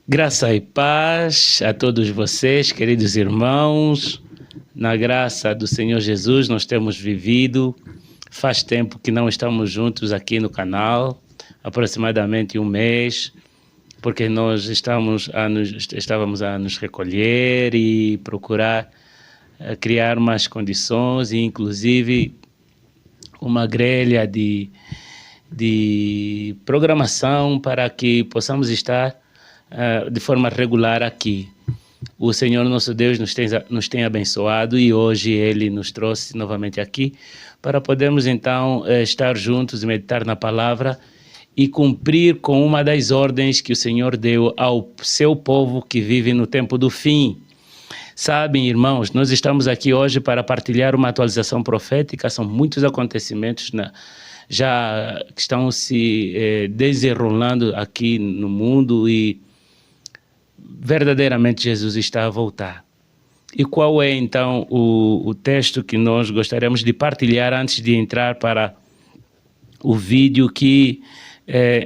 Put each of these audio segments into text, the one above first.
Graça e paz a todos vocês, queridos irmãos. Na graça do Senhor Jesus, nós temos vivido. Faz tempo que não estamos juntos aqui no canal, aproximadamente um mês, porque nós estávamos a nos recolher e procurar criar umas condições e, inclusive, uma grelha de programação para que possamos estar de forma regular aqui. O Senhor nosso Deus nos tem abençoado e hoje Ele nos trouxe novamente aqui para podermos então estar juntos e meditar na palavra e cumprir com uma das ordens que o Senhor deu ao seu povo que vive no tempo do fim. Sabem, irmãos, nós estamos aqui hoje para partilhar uma atualização profética. São muitos acontecimentos já que estão se desenrolando aqui no mundo e verdadeiramente Jesus está a voltar. E qual é então o texto que nós gostaríamos de partilhar antes de entrar para o vídeo que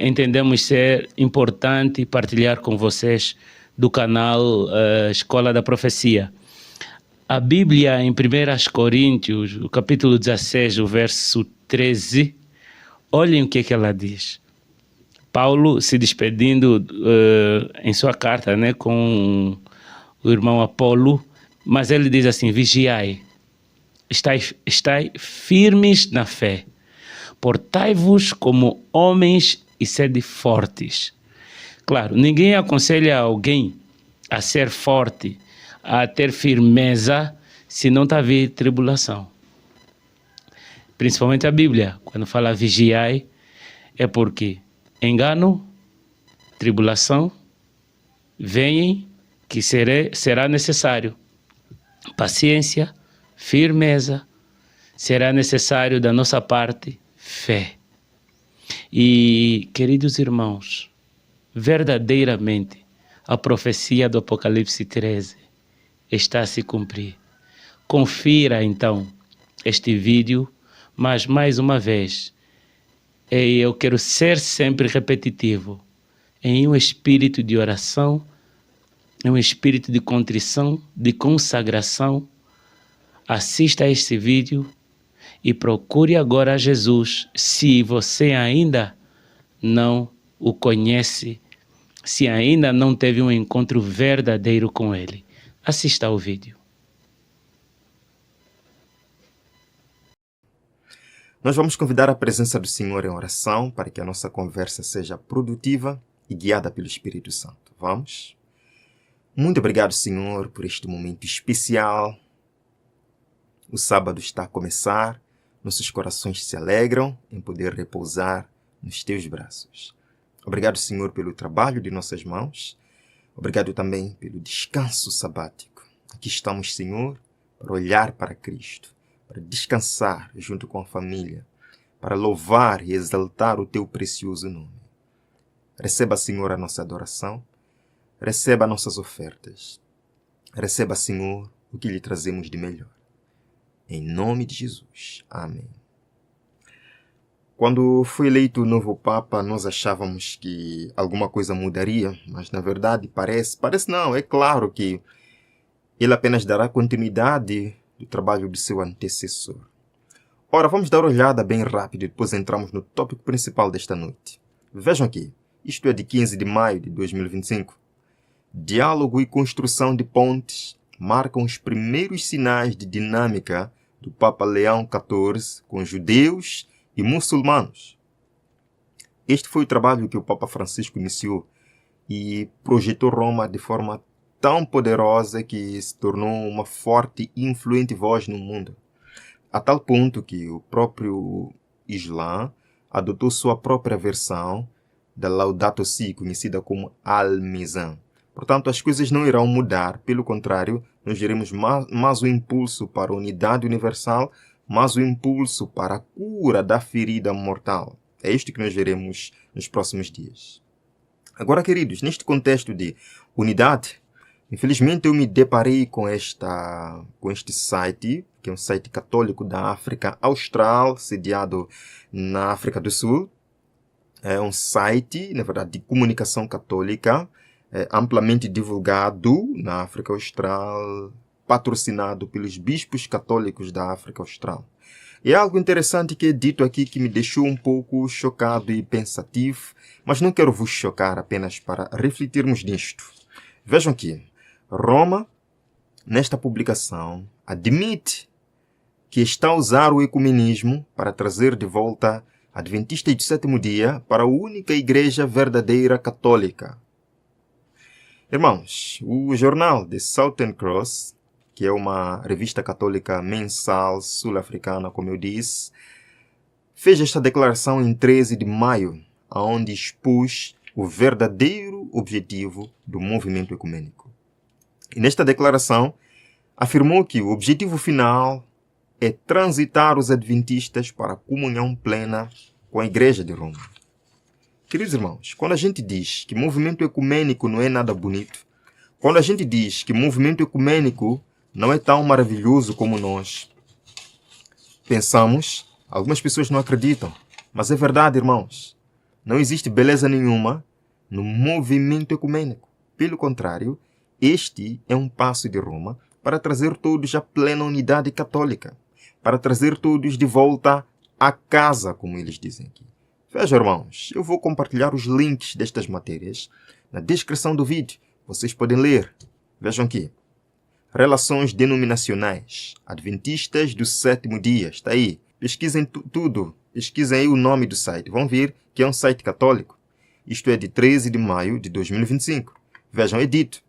entendemos ser importante partilhar com vocês do canal Escola da Profecia? A Bíblia em 1 Coríntios, o capítulo 16, o verso 13, olhem o que ela diz. Paulo se despedindo em sua carta, né, com o irmão Apolo, mas ele diz assim: vigiai, estai firmes na fé, portai-vos como homens e sede fortes. Claro, ninguém aconselha alguém a ser forte, a ter firmeza, se não está a vir tribulação. Principalmente a Bíblia, quando fala vigiai, é porque engano, tribulação, venham que será necessário. Paciência, firmeza, será necessário da nossa parte fé. E, queridos irmãos, verdadeiramente a profecia do Apocalipse 13 está a se cumprir. Confira então este vídeo, mas mais uma vez, eu quero ser sempre repetitivo, em um espírito de oração, em um espírito de contrição, de consagração. Assista a este vídeo e procure agora Jesus, se você ainda não o conhece, se ainda não teve um encontro verdadeiro com Ele. Assista ao vídeo. Nós vamos convidar a presença do Senhor em oração para que a nossa conversa seja produtiva e guiada pelo Espírito Santo. Vamos? Muito obrigado, Senhor, por este momento especial. O sábado está a começar, nossos corações se alegram em poder repousar nos Teus braços. Obrigado, Senhor, pelo trabalho de nossas mãos. Obrigado também pelo descanso sabático. Aqui estamos, Senhor, para olhar para Cristo, para descansar junto com a família, para louvar e exaltar o Teu precioso nome. Receba, Senhor, a nossa adoração, receba nossas ofertas, receba, Senhor, o que lhe trazemos de melhor. Em nome de Jesus. Amém. Quando foi eleito o novo Papa, nós achávamos que alguma coisa mudaria, mas na verdade parece não, é claro que ele apenas dará continuidade do trabalho de seu antecessor. Ora, vamos dar uma olhada bem rápido e depois entramos no tópico principal desta noite. Vejam aqui, isto é de 15 de maio de 2025. Diálogo e construção de pontes marcam os primeiros sinais de dinâmica do Papa Leão XIV com judeus e muçulmanos. Este foi o trabalho que o Papa Francisco iniciou e projetou Roma de forma tão poderosa que se tornou uma forte e influente voz no mundo, a tal ponto que o próprio Islã adotou sua própria versão da Laudato Si, conhecida como Al-Mizan. Portanto, as coisas não irão mudar, pelo contrário, nós teremos mais um impulso para a unidade universal, mais um impulso para a cura da ferida mortal. É isto que nós veremos nos próximos dias. Agora, queridos, neste contexto de unidade, infelizmente eu me deparei com este site, que é um site católico da África Austral, sediado na África do Sul. É um site, na verdade, de comunicação católica, amplamente divulgado na África Austral, patrocinado pelos bispos católicos da África Austral. E algo interessante que é dito aqui que me deixou um pouco chocado e pensativo, mas não quero vos chocar, apenas para refletirmos nisto. Vejam que Roma, nesta publicação, admite que está a usar o ecumenismo para trazer de volta Adventistas do sétimo dia para a única igreja verdadeira católica. Irmãos, o jornal The Southern Cross, que é uma revista católica mensal sul-africana, como eu disse, fez esta declaração em 13 de maio, onde expôs o verdadeiro objetivo do movimento ecumênico. E nesta declaração, afirmou que o objetivo final é transitar os adventistas para a comunhão plena com a Igreja de Roma. Queridos irmãos, quando a gente diz que movimento ecumênico não é nada bonito, quando a gente diz que movimento ecumênico não é tão maravilhoso como nós pensamos, algumas pessoas não acreditam, mas é verdade, irmãos. Não existe beleza nenhuma no movimento ecumênico. Pelo contrário, este é um passo de Roma para trazer todos à plena unidade católica, para trazer todos de volta à casa, como eles dizem aqui. Vejam, irmãos, eu vou compartilhar os links destas matérias na descrição do vídeo. Vocês podem ler. Vejam aqui. Relações denominacionais. Adventistas do sétimo dia. Está aí. Pesquisem tudo. Pesquisem aí o nome do site. Vão ver que é um site católico. Isto é de 13 de maio de 2025. Vejam, é dito.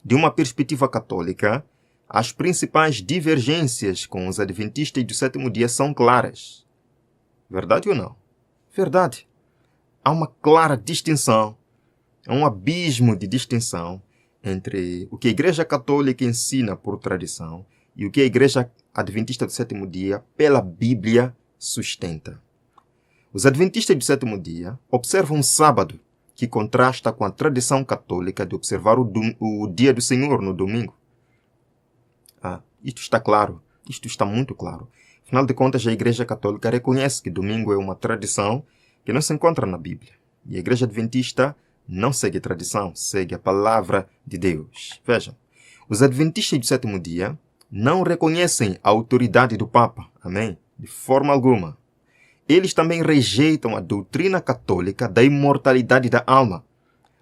De uma perspectiva católica, as principais divergências com os adventistas do sétimo dia são claras. Verdade ou não? Verdade. Há uma clara distinção, há um abismo de distinção entre o que a Igreja Católica ensina por tradição e o que a Igreja Adventista do sétimo dia, pela Bíblia, sustenta. Os Adventistas do sétimo dia observam um sábado que contrasta com a tradição católica de observar o dia do Senhor no domingo. Isto está claro, isto está muito claro. Afinal de contas, a Igreja Católica reconhece que domingo é uma tradição que não se encontra na Bíblia. E a Igreja Adventista não segue a tradição, segue a palavra de Deus. Vejam, os Adventistas do sétimo dia não reconhecem a autoridade do Papa, amém? De forma alguma. Eles também rejeitam a doutrina católica da imortalidade da alma,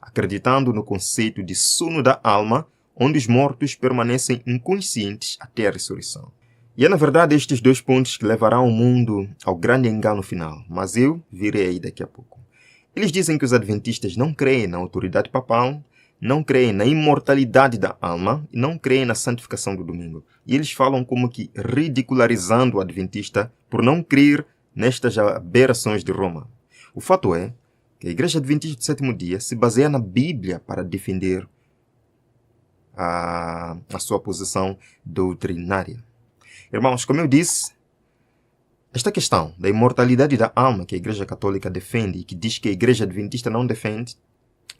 acreditando no conceito de sono da alma, onde os mortos permanecem inconscientes até a ressurreição. E é, na verdade, estes dois pontos que levarão o mundo ao grande engano final, mas eu virei aí daqui a pouco. Eles dizem que os adventistas não creem na autoridade papal, não creem na imortalidade da alma e não creem na santificação do domingo. E eles falam como que ridicularizando o adventista por não crer nestas aberrações de Roma. O fato é que a Igreja Adventista do sétimo dia se baseia na Bíblia para defender a sua posição doutrinária. Irmãos, como eu disse, esta questão da imortalidade da alma que a Igreja Católica defende e que diz que a Igreja Adventista não defende,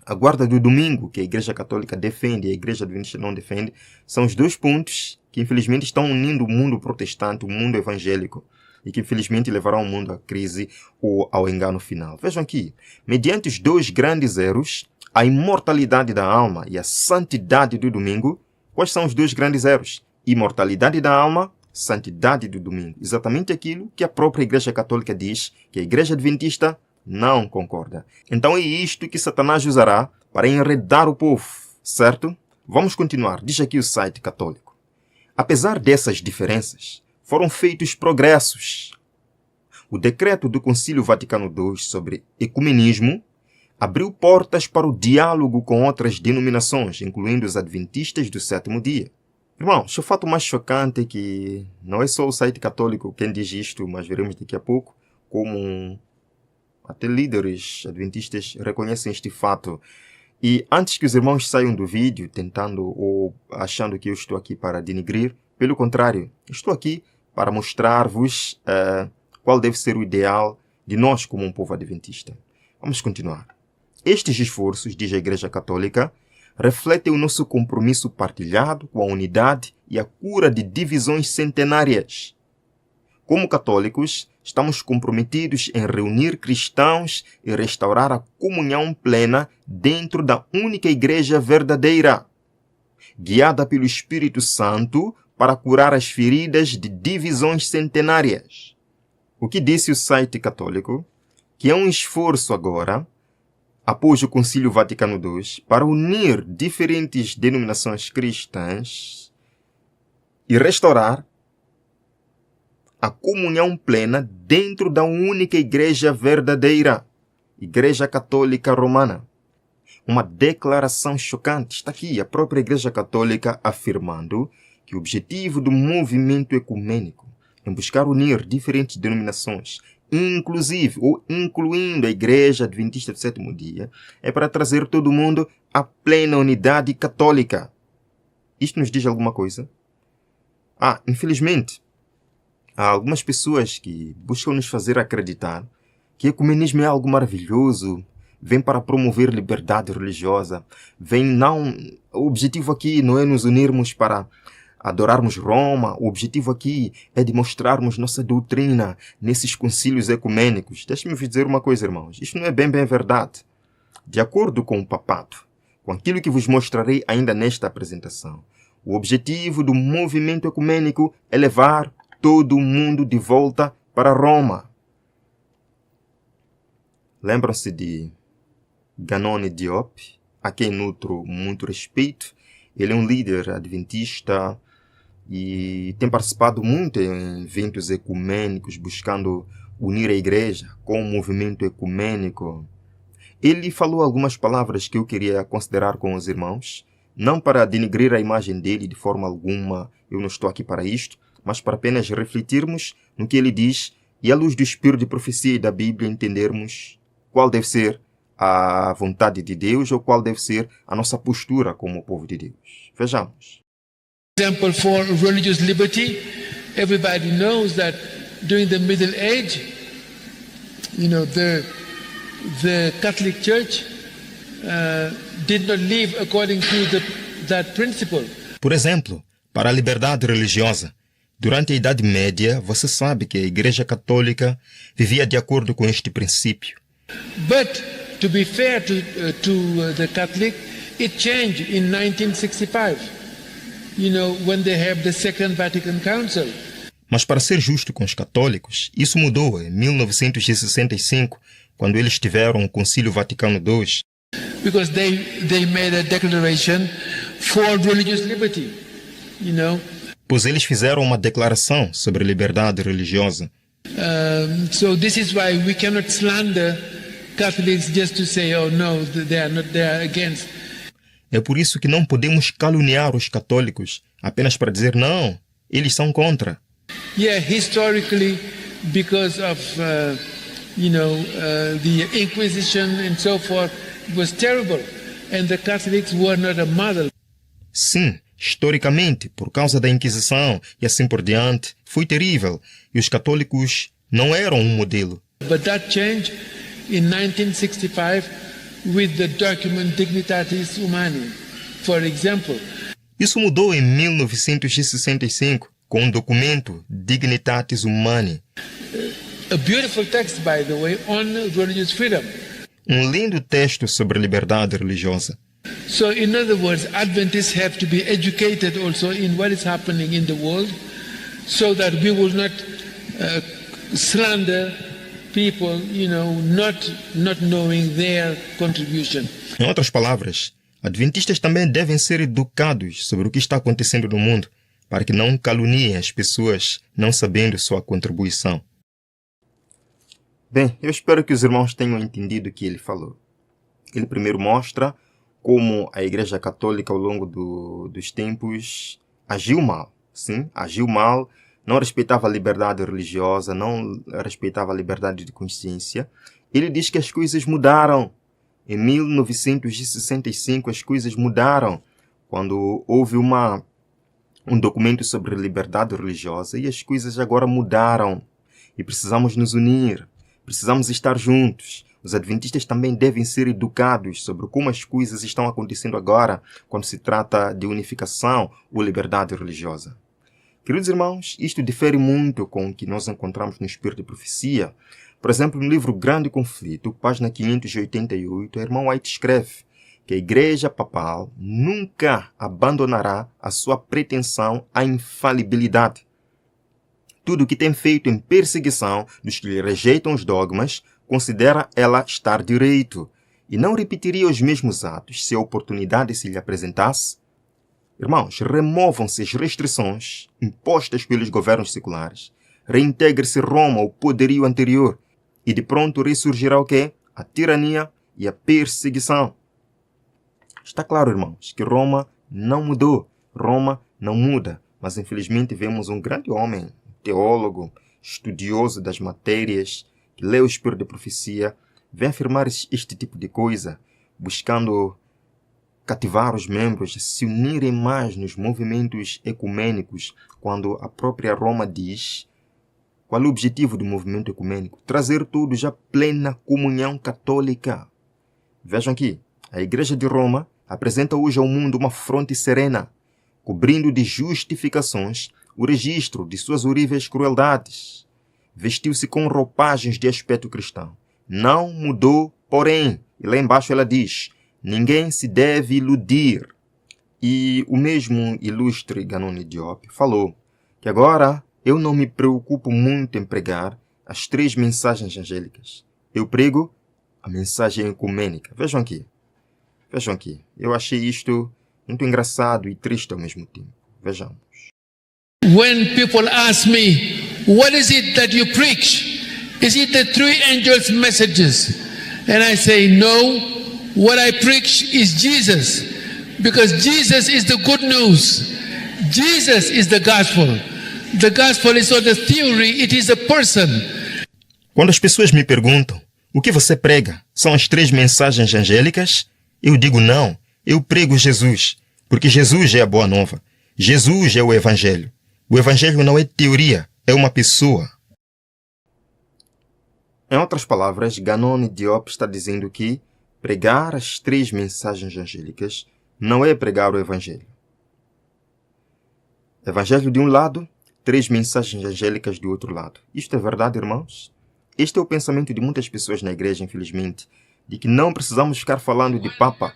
a guarda do domingo que a Igreja Católica defende e a Igreja Adventista não defende, são os dois pontos que infelizmente estão unindo o mundo protestante, o mundo evangélico, e que infelizmente levarão o mundo à crise ou ao engano final. Vejam aqui, mediante os dois grandes erros, a imortalidade da alma e a santidade do domingo, quais são os dois grandes erros? Imortalidade da alma, santidade do domingo. Exatamente aquilo que a própria Igreja Católica diz que a Igreja Adventista não concorda. Então é isto que Satanás usará para enredar o povo, certo? Vamos continuar. Diz aqui o site católico. Apesar dessas diferenças, foram feitos progressos. O decreto do Concílio Vaticano II sobre ecumenismo abriu portas para o diálogo com outras denominações, incluindo os adventistas do sétimo dia. Irmãos, o fato mais chocante é que não é só o site católico quem diz isto, mas veremos daqui a pouco como até líderes adventistas reconhecem este fato. E antes que os irmãos saiam do vídeo tentando ou achando que eu estou aqui para denigrir, pelo contrário, estou aqui para mostrar-vos qual deve ser o ideal de nós como um povo adventista. Vamos continuar. Estes esforços, diz a Igreja Católica, refletem o nosso compromisso partilhado com a unidade e a cura de divisões centenárias. Como católicos, estamos comprometidos em reunir cristãos e restaurar a comunhão plena dentro da única igreja verdadeira, guiada pelo Espírito Santo para curar as feridas de divisões centenárias. O que disse o site católico? Que é um esforço agora, após o Concílio Vaticano II, para unir diferentes denominações cristãs e restaurar a comunhão plena dentro da única igreja verdadeira, Igreja Católica Romana. Uma declaração chocante. Está aqui a própria Igreja Católica afirmando que o objetivo do movimento ecumênico em buscar unir diferentes denominações, inclusive ou incluindo a Igreja Adventista do Sétimo Dia, é para trazer todo mundo à plena unidade católica. Isto nos diz alguma coisa? Infelizmente, há algumas pessoas que buscam nos fazer acreditar que o ecumenismo é algo maravilhoso, vem para promover liberdade religiosa, o objetivo aqui não é nos unirmos para adorarmos Roma, o objetivo aqui é demonstrarmos nossa doutrina nesses concílios ecumênicos. Deixe-me vos dizer uma coisa, irmãos, isto não é bem verdade. De acordo com o papado, com aquilo que vos mostrarei ainda nesta apresentação, o objetivo do movimento ecumênico é levar todo mundo de volta para Roma. Lembram-se de Ganoni Diop, a quem nutro muito respeito. Ele é um líder adventista e tem participado muito em eventos ecumênicos, buscando unir a igreja com o movimento ecumênico. Ele falou algumas palavras que eu queria considerar com os irmãos, não para denigrir a imagem dele de forma alguma, eu não estou aqui para isto, mas para apenas refletirmos no que ele diz e, à luz do espírito de profecia e da Bíblia, entendermos qual deve ser a vontade de Deus ou qual deve ser a nossa postura como povo de Deus. Vejamos. Example for religious liberty, everybody knows that during the Middle Age, the Catholic Church did not live according to that principle. Por exemplo, para a liberdade religiosa, durante a Idade Média, você sabe que a Igreja Católica vivia de acordo com este princípio. But to be fair to the Catholic, it changed in 1965. When they have the Second Vatican Council. Mas para ser justo com os católicos, isso mudou em 1965, quando eles tiveram o Concílio Vaticano II. Because they made a declaration for religious liberty, Pois eles fizeram uma declaração sobre liberdade religiosa. So this is why we cannot slander Catholics just to say, oh no, they are against. É por isso que não podemos caluniar os católicos apenas para dizer não, eles são contra. Yeah, historically, because of the Inquisition and so forth, it was terrible, and the Catholics were not a model. Sim, historicamente, por causa da Inquisição e assim por diante, foi terrível, e os católicos não eram um modelo. But that changed in 1965 with the document Dignitatis Humanae, for example. Isso mudou em 1965 com o documento Dignitatis Humanae. A beautiful text, by the way, on religious freedom. Um lindo texto sobre liberdade religiosa. So, in other words, Adventists have to be educated also in what is happening in the world, so that we will not slander people, not knowing their contribution. Em outras palavras, adventistas também devem ser educados sobre o que está acontecendo no mundo, para que não caluniem as pessoas não sabendo sua contribuição. Bem, eu espero que os irmãos tenham entendido o que ele falou. Ele primeiro mostra como a Igreja Católica ao longo dos tempos agiu mal. Sim, agiu mal, não respeitava a liberdade religiosa, não respeitava a liberdade de consciência. Ele diz que as coisas mudaram. Em 1965 as coisas mudaram, quando houve um documento sobre liberdade religiosa, e as coisas agora mudaram. E precisamos nos unir, precisamos estar juntos. Os adventistas também devem ser educados sobre como as coisas estão acontecendo agora quando se trata de unificação ou liberdade religiosa. Queridos irmãos, isto difere muito com o que nós encontramos no Espírito de Profecia. Por exemplo, no livro Grande Conflito, página 588, o irmão White escreve que a Igreja Papal nunca abandonará a sua pretensão à infalibilidade. Tudo o que tem feito em perseguição dos que lhe rejeitam os dogmas, considera ela estar direito, e não repetiria os mesmos atos se a oportunidade se lhe apresentasse. Irmãos, removam-se as restrições impostas pelos governos seculares, reintegre-se Roma ao poderio anterior, e de pronto ressurgirá o quê? A tirania e a perseguição. Está claro, irmãos, que Roma não mudou, Roma não muda, mas infelizmente vemos um grande homem, teólogo, estudioso das matérias, que lê o Espírito de Profecia, vem afirmar este tipo de coisa, buscando cativar os membros a se unirem mais nos movimentos ecumênicos, quando a própria Roma diz qual é o objetivo do movimento ecumênico: trazer todos à plena comunhão católica. Vejam aqui, a Igreja de Roma apresenta hoje ao mundo uma fronte serena, cobrindo de justificações o registro de suas horríveis crueldades. Vestiu-se com roupagens de aspecto cristão. Não mudou, porém, e lá embaixo ela diz: ninguém se deve iludir. E o mesmo ilustre Ganoni Diop falou que agora eu não me preocupo muito em pregar as 3 mensagens angélicas. Eu prego a mensagem ecumênica. Vejam aqui. Vejam aqui. Eu achei isto muito engraçado e triste ao mesmo tempo. Vejamos. When people ask me, what is it that you preach? Is it the 3 angels' messages? And I say, no, what I preach is Jesus. Because Jesus is the good news. Jesus is the gospel. The gospel is not a theory, it is a person. Quando as pessoas me perguntam, o que você prega? São as 3 mensagens angélicas? Eu digo não, eu prego Jesus, porque Jesus é a boa nova. Jesus é o Evangelho. O Evangelho não é teoria, é uma pessoa. Em outras palavras, Ganoni Diop está dizendo que pregar as 3 mensagens angélicas não é pregar o Evangelho. Evangelho de um lado, 3 mensagens angélicas do outro lado. Isto é verdade, irmãos? Este é o pensamento de muitas pessoas na igreja, infelizmente, de que não precisamos ficar falando de Papa,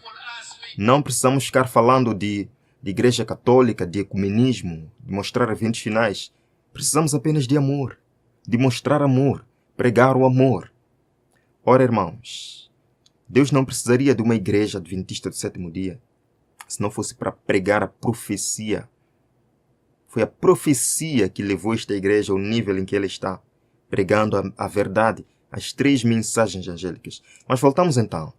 não precisamos ficar falando de igreja católica, de ecumenismo, de mostrar eventos finais. Precisamos apenas de amor, de mostrar amor, pregar o amor. Ora, irmãos, Deus não precisaria de uma igreja adventista do 7º dia, se não fosse para pregar a profecia. Foi a profecia que levou esta igreja ao nível em que ela está, pregando a verdade, as 3 mensagens angélicas. Mas voltamos então.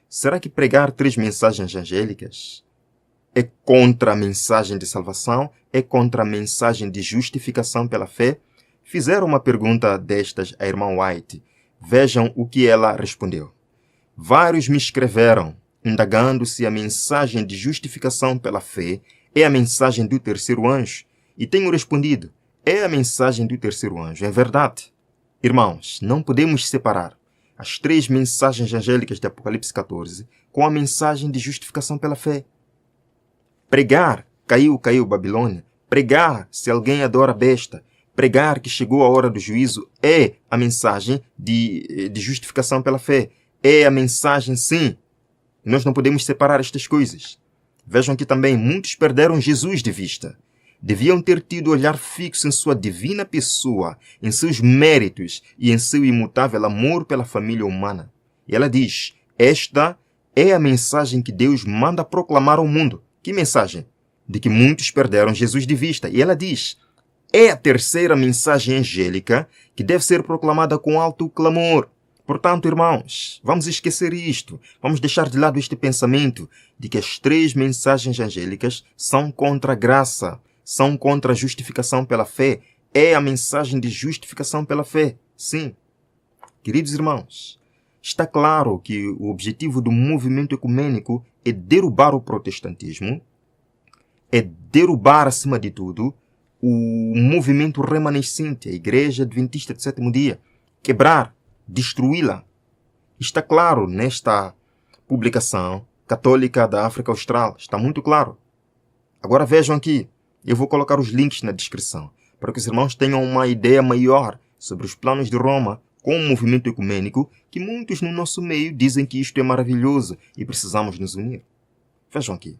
Será que pregar 3 mensagens angélicas é contra a mensagem de salvação? É contra a mensagem de justificação pela fé? Fizeram uma pergunta destas à irmã White. Vejam o que ela respondeu. Vários me escreveram, indagando se a mensagem de justificação pela fé é a mensagem do 3º anjo. E tenho respondido, é a mensagem do 3º anjo, é verdade. Irmãos, não podemos separar as 3 mensagens angélicas de Apocalipse 14 com a mensagem de justificação pela fé. Pregar, caiu Babilônia. Pregar, se alguém adora a besta. Pregar que chegou a hora do juízo é a mensagem de justificação pela fé. É a mensagem, sim. Nós não podemos separar estas coisas. Vejam que também muitos perderam Jesus de vista. Deviam ter tido olhar fixo em sua divina pessoa, em seus méritos e em seu imutável amor pela família humana. E ela diz, esta é a mensagem que Deus manda proclamar ao mundo. Que mensagem? De que muitos perderam Jesus de vista. E ela diz, é a 3ª mensagem angélica que deve ser proclamada com alto clamor. Portanto, irmãos, vamos esquecer isto. Vamos deixar de lado este pensamento de que as 3 mensagens angélicas são contra a graça, são contra a justificação pela fé. É a mensagem de justificação pela fé. Sim. Queridos irmãos, está claro que o objetivo do movimento ecumênico é derrubar o protestantismo, é derrubar, acima de tudo, o movimento remanescente, a Igreja Adventista do 7º dia, quebrar, destruí-la. Está claro nesta publicação católica da África Austral, está muito claro. Agora vejam aqui, Eu vou colocar os links na descrição, para que os irmãos tenham uma ideia maior sobre os planos de Roma com o movimento ecumênico, que muitos no nosso meio dizem que isto é maravilhoso e precisamos nos unir. Vejam aqui.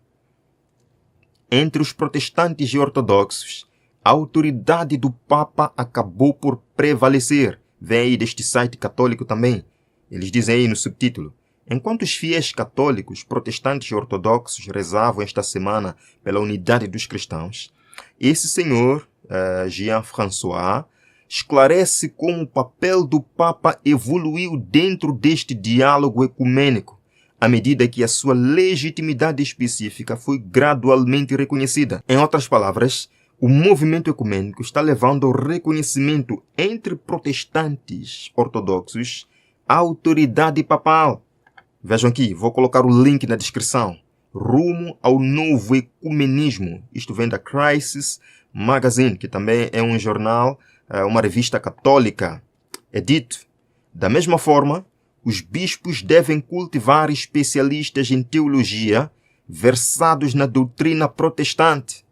Entre os protestantes e ortodoxos, a autoridade do Papa acabou por prevalecer. Vem aí deste site católico também. Eles dizem aí no subtítulo: enquanto os fiéis católicos, protestantes e ortodoxos rezavam esta semana pela unidade dos cristãos, esse senhor, Jean-François, esclarece como o papel do Papa evoluiu dentro deste diálogo ecumênico, à medida que a sua legitimidade específica foi gradualmente reconhecida. Em outras palavras, o movimento ecumênico está levando ao reconhecimento entre protestantes ortodoxos a autoridade papal. Vejam aqui, vou colocar o link na descrição. Rumo ao novo ecumenismo. Isto vem da Crisis Magazine, que também é um jornal, uma revista católica. É dito: da mesma forma, os bispos devem cultivar especialistas em teologia versados na doutrina protestante.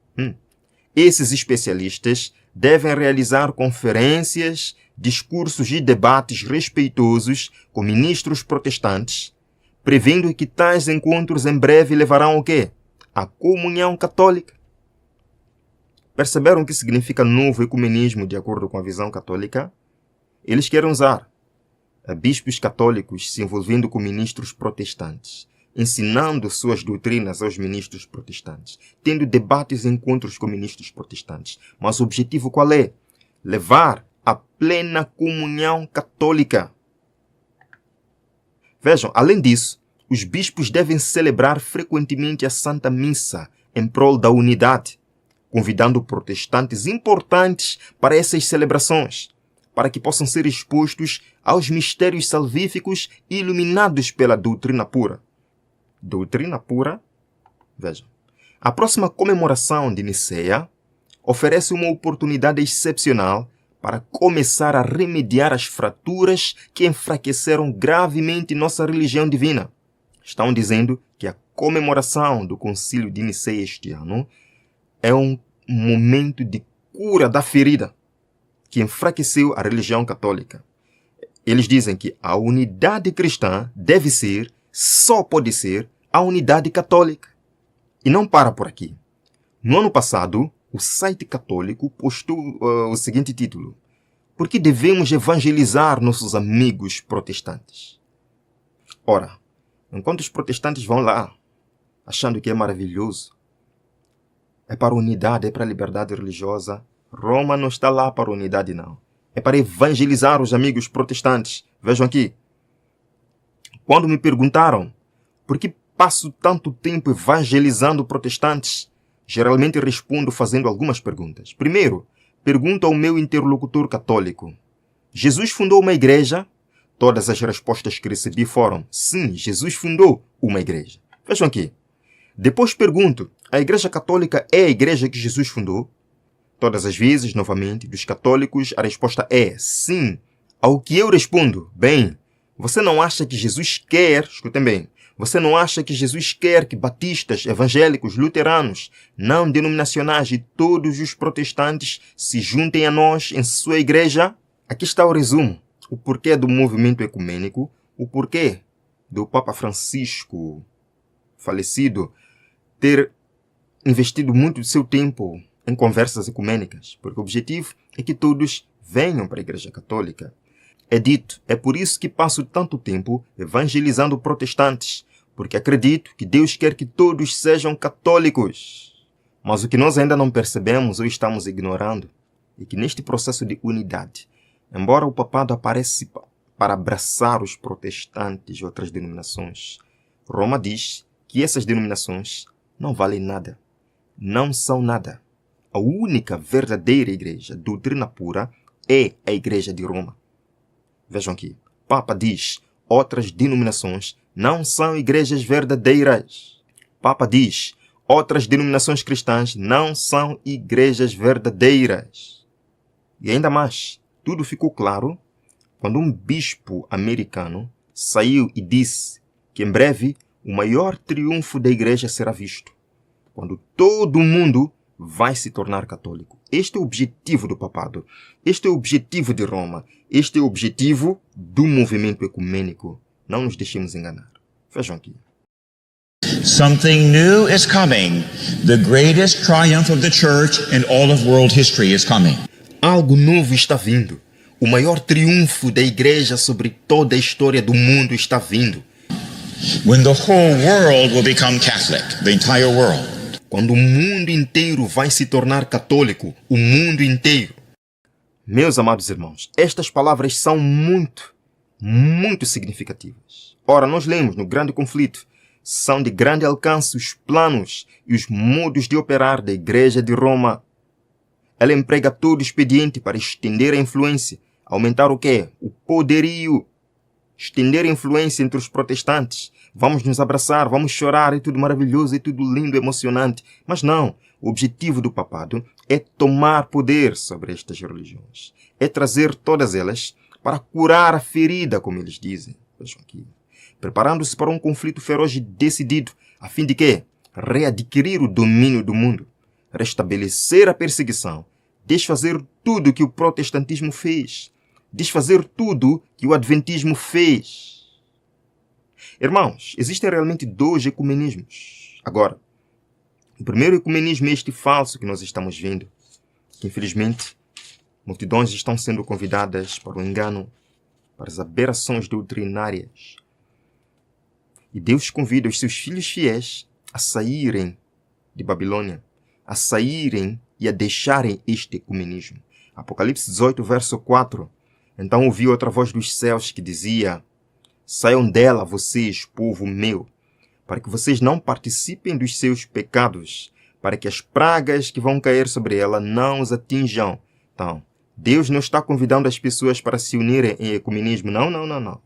Esses especialistas devem realizar conferências, discursos e debates respeitosos com ministros protestantes, prevendo que tais encontros em breve levarão ao quê? A comunhão católica. Perceberam o que significa novo ecumenismo de acordo com a visão católica? Eles querem usar bispos católicos se envolvendo com ministros protestantes, ensinando suas doutrinas aos ministros protestantes, tendo debates e encontros com ministros protestantes. Mas o objetivo qual é? Levar a plena comunhão católica. Vejam, além disso, os bispos devem celebrar frequentemente a Santa Missa em prol da unidade, convidando protestantes importantes para essas celebrações, para que possam ser expostos aos mistérios salvíficos iluminados pela doutrina pura. Doutrina pura? Vejam. A próxima comemoração de Niceia oferece uma oportunidade excepcional para começar a remediar as fraturas que enfraqueceram gravemente nossa religião divina. Estão dizendo que a comemoração do Concílio de Niceia este ano é um momento de cura da ferida que enfraqueceu a religião católica. Eles dizem que a unidade cristã deve ser, só pode ser, a unidade católica. E não para por aqui. No ano passado, o site católico postou o seguinte título: por que devemos evangelizar nossos amigos protestantes? Ora, enquanto os protestantes vão lá, achando que é maravilhoso, é para a unidade, é para a liberdade religiosa, Roma não está lá para a unidade, não. É para evangelizar os amigos protestantes. Vejam aqui. Quando me perguntaram por que passo tanto tempo evangelizando protestantes, geralmente respondo fazendo algumas perguntas. Primeiro, pergunto ao meu interlocutor católico: Jesus fundou uma igreja? Todas as respostas que recebi foram: sim, Jesus fundou uma igreja. Vejam aqui. Depois pergunto: a igreja católica é a igreja que Jesus fundou? Todas as vezes, novamente, dos católicos, a resposta é sim. Ao que eu respondo: bem, você não acha que Jesus quer, escutem bem, você não acha que Jesus quer que batistas, evangélicos, luteranos, não denominacionais e todos os protestantes se juntem a nós em sua igreja? Aqui está o resumo. O porquê do movimento ecumênico, o porquê do Papa Francisco, falecido, ter investido muito do seu tempo em conversas ecumênicas, porque o objetivo é que todos venham para a Igreja Católica. É dito: é por isso que passo tanto tempo evangelizando protestantes, porque acredito que Deus quer que todos sejam católicos. Mas o que nós ainda não percebemos ou estamos ignorando é que neste processo de unidade, embora o papado apareça para abraçar os protestantes e outras denominações, Roma diz que essas denominações não valem nada, não são nada. A única verdadeira igreja, doutrina pura, é a Igreja de Roma. Vejam aqui, Papa diz: outras denominações não são igrejas verdadeiras. Papa diz: outras denominações cristãs não são igrejas verdadeiras. E ainda mais, tudo ficou claro quando um bispo americano saiu e disse que em breve o maior triunfo da igreja será visto, quando todo mundo vai se tornar católico. Este é o objetivo do papado. Este é o objetivo de Roma. Este é o objetivo do movimento ecumênico. Não nos deixemos enganar. Vejam aqui. Something new is coming. The greatest triumph of the church in all of world history is coming. Algo novo está vindo. O maior triunfo da igreja sobre toda a história do mundo está vindo. When the whole world will become Catholic, the entire world. Quando o mundo inteiro vai se tornar católico, o mundo inteiro. Meus amados irmãos, estas palavras são muito significativas. Ora, nós lemos no Grande Conflito, são de grande alcance os planos e os modos de operar da Igreja de Roma. Ela emprega todo expediente para estender a influência, aumentar o quê? O poderio. Estender a influência entre os protestantes. Vamos nos abraçar, vamos chorar, é tudo maravilhoso, é tudo lindo, emocionante. Mas não, o objetivo do papado é tomar poder sobre estas religiões. É trazer todas elas para curar a ferida, como eles dizem. Vejam aqui. Preparando-se para um conflito feroz e decidido, a fim de quê? Readquirir o domínio do mundo, restabelecer a perseguição, desfazer tudo que o protestantismo fez, desfazer tudo que o adventismo fez. Irmãos, existem realmente dois ecumenismos. Agora, o primeiro ecumenismo é este falso que nós estamos vendo, que infelizmente multidões estão sendo convidadas para o engano, para as aberrações doutrinárias. E Deus convida os seus filhos fiéis a saírem de Babilônia, a saírem e a deixarem este ecumenismo. Apocalipse 18, verso 4. Então ouvi outra voz dos céus que dizia: saiam dela, vocês, povo meu, para que vocês não participem dos seus pecados, para que as pragas que vão cair sobre ela não os atinjam. Então, Deus não está convidando as pessoas para se unirem em ecumenismo. Não.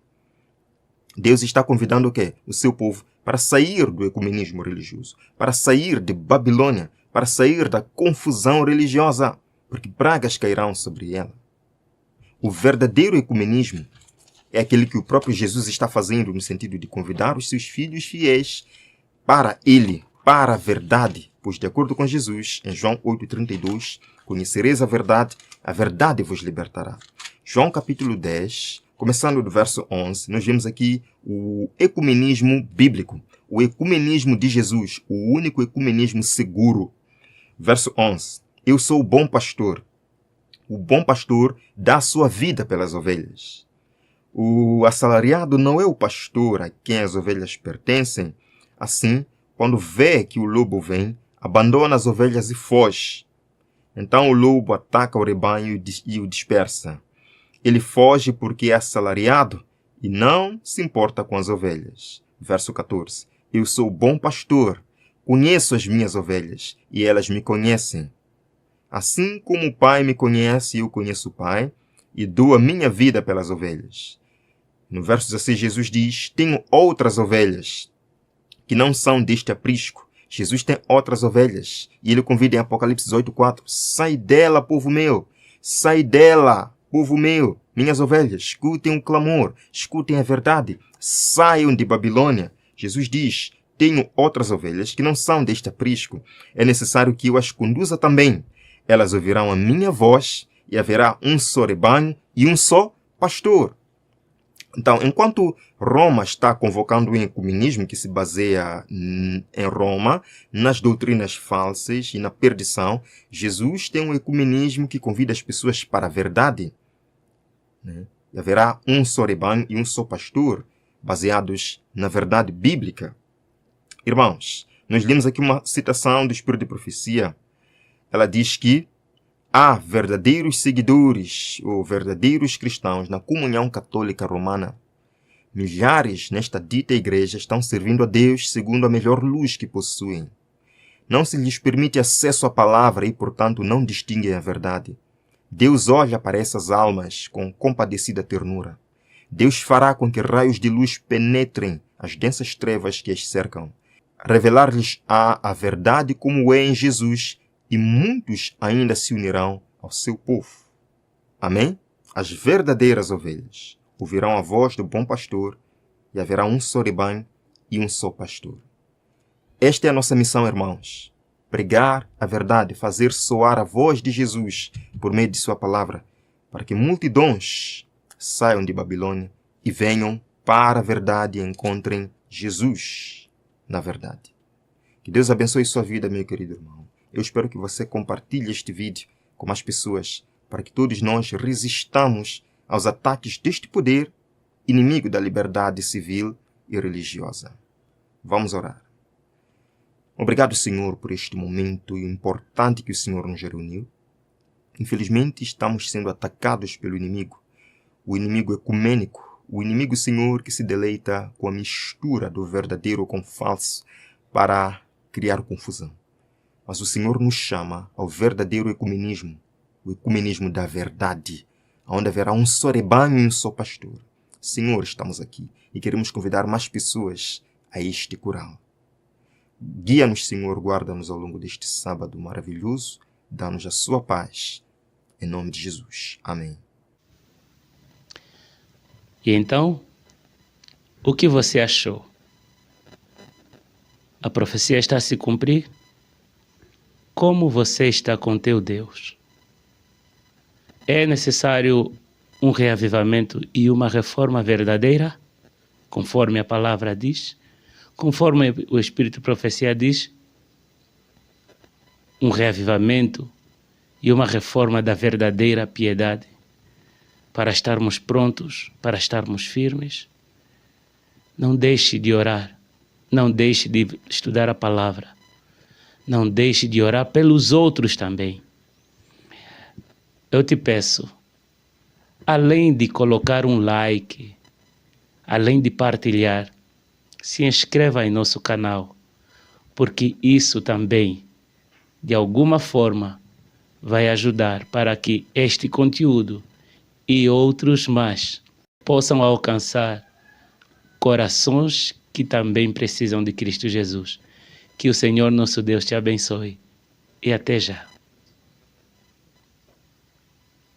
Deus está convidando o quê? O seu povo para sair do ecumenismo religioso, para sair de Babilônia, para sair da confusão religiosa, porque pragas cairão sobre ela. O verdadeiro ecumenismo é aquele que o próprio Jesus está fazendo no sentido de convidar os seus filhos fiéis para ele, para a verdade. Pois de acordo com Jesus, em João 8,32, conhecereis a verdade vos libertará. João capítulo 10, começando do verso 11, nós vemos aqui o ecumenismo bíblico, o ecumenismo de Jesus, o único ecumenismo seguro. Verso 11, eu sou o bom pastor. O bom pastor dá a sua vida pelas ovelhas. O assalariado não é o pastor a quem as ovelhas pertencem. Assim, quando vê que o lobo vem, abandona as ovelhas e foge. Então o lobo ataca o rebanho e o dispersa. Ele foge porque é assalariado e não se importa com as ovelhas. Verso 14. Eu sou o bom pastor, conheço as minhas ovelhas e elas me conhecem. Assim como o Pai me conhece e eu conheço o Pai, e dou a minha vida pelas ovelhas. No verso 16, Jesus diz: tenho outras ovelhas que não são deste aprisco. Jesus tem outras ovelhas. E ele convida em Apocalipse 18:4: sai dela, povo meu, sai dela, povo meu, minhas ovelhas, escutem o clamor, escutem a verdade, saiam de Babilônia. Jesus diz: tenho outras ovelhas que não são deste aprisco. É necessário que eu as conduza também. Elas ouvirão a minha voz e haverá um só rebanho e um só pastor. Então, enquanto Roma está convocando o ecumenismo que se baseia em Roma, nas doutrinas falsas e na perdição, Jesus tem um ecumenismo que convida as pessoas para a verdade. E haverá um só rebanho e um só pastor, baseados na verdade bíblica. Irmãos, nós lemos aqui uma citação do Espírito de Profecia. Ela diz que há verdadeiros seguidores ou verdadeiros cristãos na comunhão católica romana. Milhares nesta dita igreja estão servindo a Deus segundo a melhor luz que possuem. Não se lhes permite acesso à palavra e, portanto, não distinguem a verdade. Deus olha para essas almas com compadecida ternura. Deus fará com que raios de luz penetrem as densas trevas que as cercam. Revelar-lhes a verdade como é em Jesus, e muitos ainda se unirão ao seu povo. Amém? As verdadeiras ovelhas ouvirão a voz do bom pastor e haverá um só rebanho e um só pastor. Esta é a nossa missão, irmãos. pregar a verdade, fazer soar a voz de Jesus por meio de sua palavra, para que multidões saiam de Babilônia e venham para a verdade e encontrem Jesus na verdade. Que Deus abençoe sua vida, meu querido irmão. Eu espero que você compartilhe este vídeo com mais pessoas, para que todos nós resistamos aos ataques deste poder, inimigo da liberdade civil e religiosa. Vamos orar. Obrigado, Senhor, por este momento importante que o Senhor nos reuniu. Infelizmente, estamos sendo atacados pelo inimigo, o inimigo ecumênico, o inimigo, Senhor, que se deleita com a mistura do verdadeiro com o falso para criar confusão. Mas o Senhor nos chama ao verdadeiro ecumenismo, o ecumenismo da verdade, onde haverá um só rebanho e um só pastor. Senhor, estamos aqui e queremos convidar mais pessoas a este coral. Guia-nos, Senhor, guarda-nos ao longo deste sábado maravilhoso, dá-nos a sua paz. Em nome de Jesus. Amém. E então, o que você achou? A profecia está a se cumprir? Como você está com teu Deus? É necessário um reavivamento e uma reforma verdadeira, conforme a palavra diz, conforme o Espírito de Profecia diz, um reavivamento e uma reforma da verdadeira piedade, para estarmos prontos, para estarmos firmes. Não deixe de orar, não deixe de estudar a palavra, não deixe de orar pelos outros também. Eu te peço, além de colocar um like, além de partilhar, se inscreva em nosso canal, porque isso também, de alguma forma, vai ajudar para que este conteúdo e outros mais possam alcançar corações que também precisam de Cristo Jesus. Que o Senhor nosso Deus te abençoe e até já.